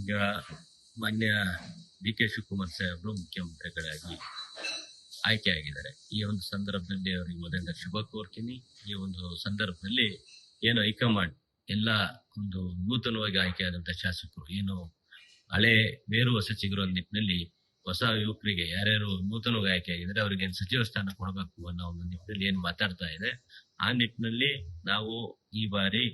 ಈಗ ಮಾನ್ಯ D K Shivakumar ಸಾಹೇಬರು ಮುಖ್ಯಮಂತ್ರಿಗಳಾಗಿ ಆಯ್ಕೆಯಾಗಿದ್ದಾರೆ. ಈ ಒಂದು ಸಂದರ್ಭದಲ್ಲಿ ಅವರಿಗೆ ಮೊದಲಿಂದ ಶುಭ ಕೋರ್ತೀನಿ. ಈ ಒಂದು ಸಂದರ್ಭದಲ್ಲಿ ಏನು ಹೈಕಮಾಂಡ್ ಎಲ್ಲ ಒಂದು ನೂತನವಾಗಿ ಆಯ್ಕೆಯಾದಂತಹ ಶಾಸಕರು ಏನು ಹಳೆ ಬೇರು ಹೊಸ ಚಿಗುರು ನಿಟ್ಟಿನಲ್ಲಿ ಹೊಸ ಯುವಕರಿಗೆ ಯಾರ್ಯಾರು ನೂತನವಾಗಿ ಆಯ್ಕೆಯಾಗಿದ್ದಾರೆ ಅವರಿಗೆ ಸಚಿವ ಸ್ಥಾನ ಕೊಡಬೇಕು ಅನ್ನೋ ಒಂದು ನಿಟ್ಟಿನಲ್ಲಿ ಏನ್ ಮಾತಾಡ್ತಾ ಇದೆ. ಆ ನಿಟ್ಟಿನಲ್ಲಿ ನಾವು ಈ ಬಾರಿ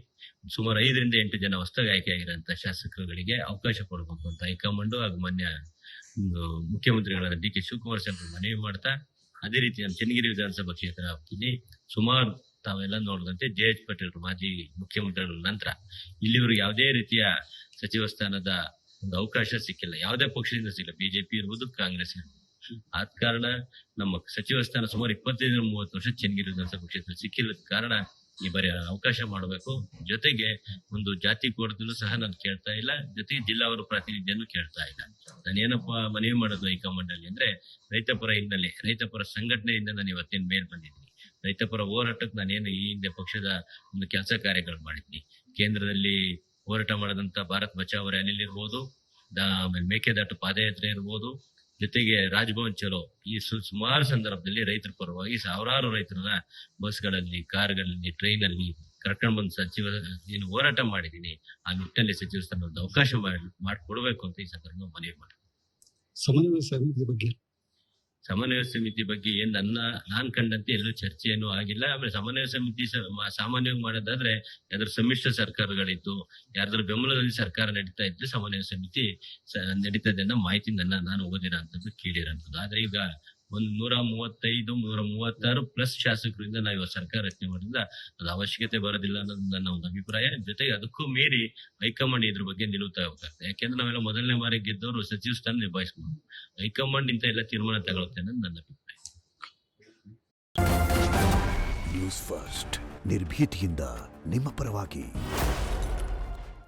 ಸುಮಾರು 5ರಿಂದ 8 ಜನ ಹೊಸದಾಗಿ ಆಯ್ಕೆಯಾಗಿರುವಂತಹ ಶಾಸಕರುಗಳಿಗೆ ಅವಕಾಶ ಕೊಡಬೇಕು ಅಂತ ಹೈಕಮಾಂಡ್ ಹಾಗೂ ಮಾನ್ಯ ಮುಖ್ಯಮಂತ್ರಿಗಳಾದ ಡಿ ಕೆ ಶಿವಕುಮಾರ್ ಸಾಹೇಬರು ಮನವಿ ಮಾಡ್ತಾ, ಅದೇ ರೀತಿ ನಮ್ಮ ಚನ್ನಗಿರಿ ವಿಧಾನಸಭಾ ಕ್ಷೇತ್ರ ವ್ಯಾಪ್ತಿಯಲ್ಲಿ ಸುಮಾರು ತಾವೆಲ್ಲ ನೋಡಿದಂತೆ ಜೆ.ಎಚ್. ಪಟೇಲ್ ಮಾಜಿ ಮುಖ್ಯಮಂತ್ರಿಗಳ ನಂತರ ಇಲ್ಲಿವರೆಗೆ ಯಾವುದೇ ರೀತಿಯ ಸಚಿವ ಸ್ಥಾನದ ಒಂದು ಅವಕಾಶ ಸಿಕ್ಕಿಲ್ಲ. ಯಾವುದೇ ಪಕ್ಷದಿಂದ ಸಿಕ್ಕಿಲ್ಲ, ಬಿಜೆಪಿ ಇರ್ಬೋದು, ಕಾಂಗ್ರೆಸ್ ಇರ್ಬೋದು. ಆದ ಕಾರಣ ನಮ್ಮ ಸಚಿವ ಸ್ಥಾನ ಸುಮಾರು 25-30 ವರ್ಷ ಚನ್ನಗಿರಿ ವಿಧಾನಸಭಾ ಕ್ಷೇತ್ರ ಸಿಕ್ಕಿಲ್ಲ ಕಾರಣ ಈ ಬಾರಿ ಅವಕಾಶ ಮಾಡಬೇಕು. ಜೊತೆಗೆ ಒಂದು ಜಾತಿ ಕೋರ್ದಲ್ಲೂ ಸಹ ನಾನು ಕೇಳ್ತಾ ಇಲ್ಲ, ಜೊತೆಗೆ ಜಿಲ್ಲಾವಾರು ಪ್ರಾತಿನಿಧ್ಯನೂ ಕೇಳ್ತಾ ಇಲ್ಲ. ನಾನೇನಪ್ಪ ಮನವಿ ಮಾಡೋದು ಹೈಕಮಾಂಡ್ ಅಲ್ಲಿ ಅಂದ್ರೆ, ರೈತಪರ ಹಿನ್ನೆಲೆ, ರೈತಪರ ಸಂಘಟನೆಯಿಂದ ನಾನು ಇವತ್ತಿನ ಮೇಲೆ ಬಂದಿದ್ದೀನಿ. ರೈತಪರ ಹೋರಾಟಕ್ಕೆ ನಾನೇನು ಈ ಹಿಂದೆ ಪಕ್ಷದ ಒಂದು ಕೆಲಸ ಕಾರ್ಯಗಳು ಮಾಡಿದ್ನಿ. ಕೇಂದ್ರದಲ್ಲಿ ಹೋರಾಟ ಮಾಡದಂತ ಭಾರತ್ ಬಚಾವ್ ರ್ಯಾಲಿ ಇರ್ಬೋದು, ಮೇಕೆದಾಟು ಪಾದಯಾತ್ರೆ ಇರ್ಬೋದು, ಜೊತೆಗೆ ರಾಜಭವನ್ ಚಲೋ, ಈ ಸುಮಾರು ಸಂದರ್ಭದಲ್ಲಿ ರೈತರ ಪರವಾಗಿ ಸಾವಿರಾರು ರೈತರನ್ನ ಬಸ್ಗಳಲ್ಲಿ, ಕಾರ್ಗಳಲ್ಲಿ, ಟ್ರೈನ್ ಅಲ್ಲಿ ಕರ್ಕೊಂಡು ಬಂದು ಸಚಿವ ಏನು ಹೋರಾಟ ಮಾಡಿದೀನಿ. ಆ ನಿಟ್ಟಿನಲ್ಲಿ ಸಚಿವ ಸ್ಥಾನ ಒಂದು ಅವಕಾಶ ಮಾಡಿಕೊಡ್ಬೇಕು ಅಂತ ಈ ಸಂದರ್ಭ ಮನವಿ ಮಾಡಿ. ಸಮನ್ವಯ ಸಮಿತಿ ಬಗ್ಗೆ ಏನ್ ನಾನ್ ಕಂಡಂತೆ ಎಲ್ಲೂ ಚರ್ಚೆಯನ್ನು ಆಗಿಲ್ಲ. ಆಮೇಲೆ ಸಮನ್ವಯ ಸಮಿತಿ ಸಾಮಾನ್ಯವಾಗಿ ಮಾಡೋದಾದ್ರೆ ಯಾವ್ದಾದ್ರು ಸಮ್ಮಿಶ್ರ ಸರ್ಕಾರಗಳಿದ್ದು ಯಾರ್ದಾದ್ರು ಬೆಂಬಲದಲ್ಲಿ ಸರ್ಕಾರ ನಡೀತಾ ಇದ್ರೆ ಸಮನ್ವಯ ಸಮಿತಿ ನಡೀತದೆ ಅನ್ನೋ ಮಾಹಿತಿ ನಾನು ಓದಿರೋಂಥದ್ದು, ಕೇಳಿರೋಂಥದ್ದು. ಆದ್ರೆ ಈಗ ಒಂದು 135-136 ಪ್ಲಸ್ ಶಾಸಕರಿಂದ ನಾವು ಸರ್ಕಾರ ರಚನೆ ಮಾಡಿದ್ರೆ ಅದು ಅವಶ್ಯಕತೆ ಬರೋದಿಲ್ಲ ಅನ್ನೋದು ನನ್ನ ಒಂದು ಅಭಿಪ್ರಾಯ. ಜೊತೆಗೆ ಅದಕ್ಕೂ ಮೀರಿ ಹೈಕಮಾಂಡ್ ಇದ್ರ ಬಗ್ಗೆ ನಿಲುವು ತಗೋಬೇಕಾಗ್ತದೆ. ಯಾಕೆಂದ್ರೆ ನಾವೆಲ್ಲ ಮೊದಲನೇ ಬಾರಿ ಗೆದ್ದವರು ಸಚಿವ ಸ್ಥಾನ ನಿಭಾಯಿಸಬಹುದು. ಹೈಕಮಾಂಡ್ ಇಂತ ಎಲ್ಲ ತೀರ್ಮಾನ ತಗೊಳುತ್ತೆ ಅನ್ನೋದು ನನ್ನ ಅಭಿಪ್ರಾಯ. ನ್ಯೂಸ್ ಫಸ್ಟ್, ನಿರ್ಭೀತಿಯಿಂದ ನಿಮ್ಮ ಪರವಾಗಿ.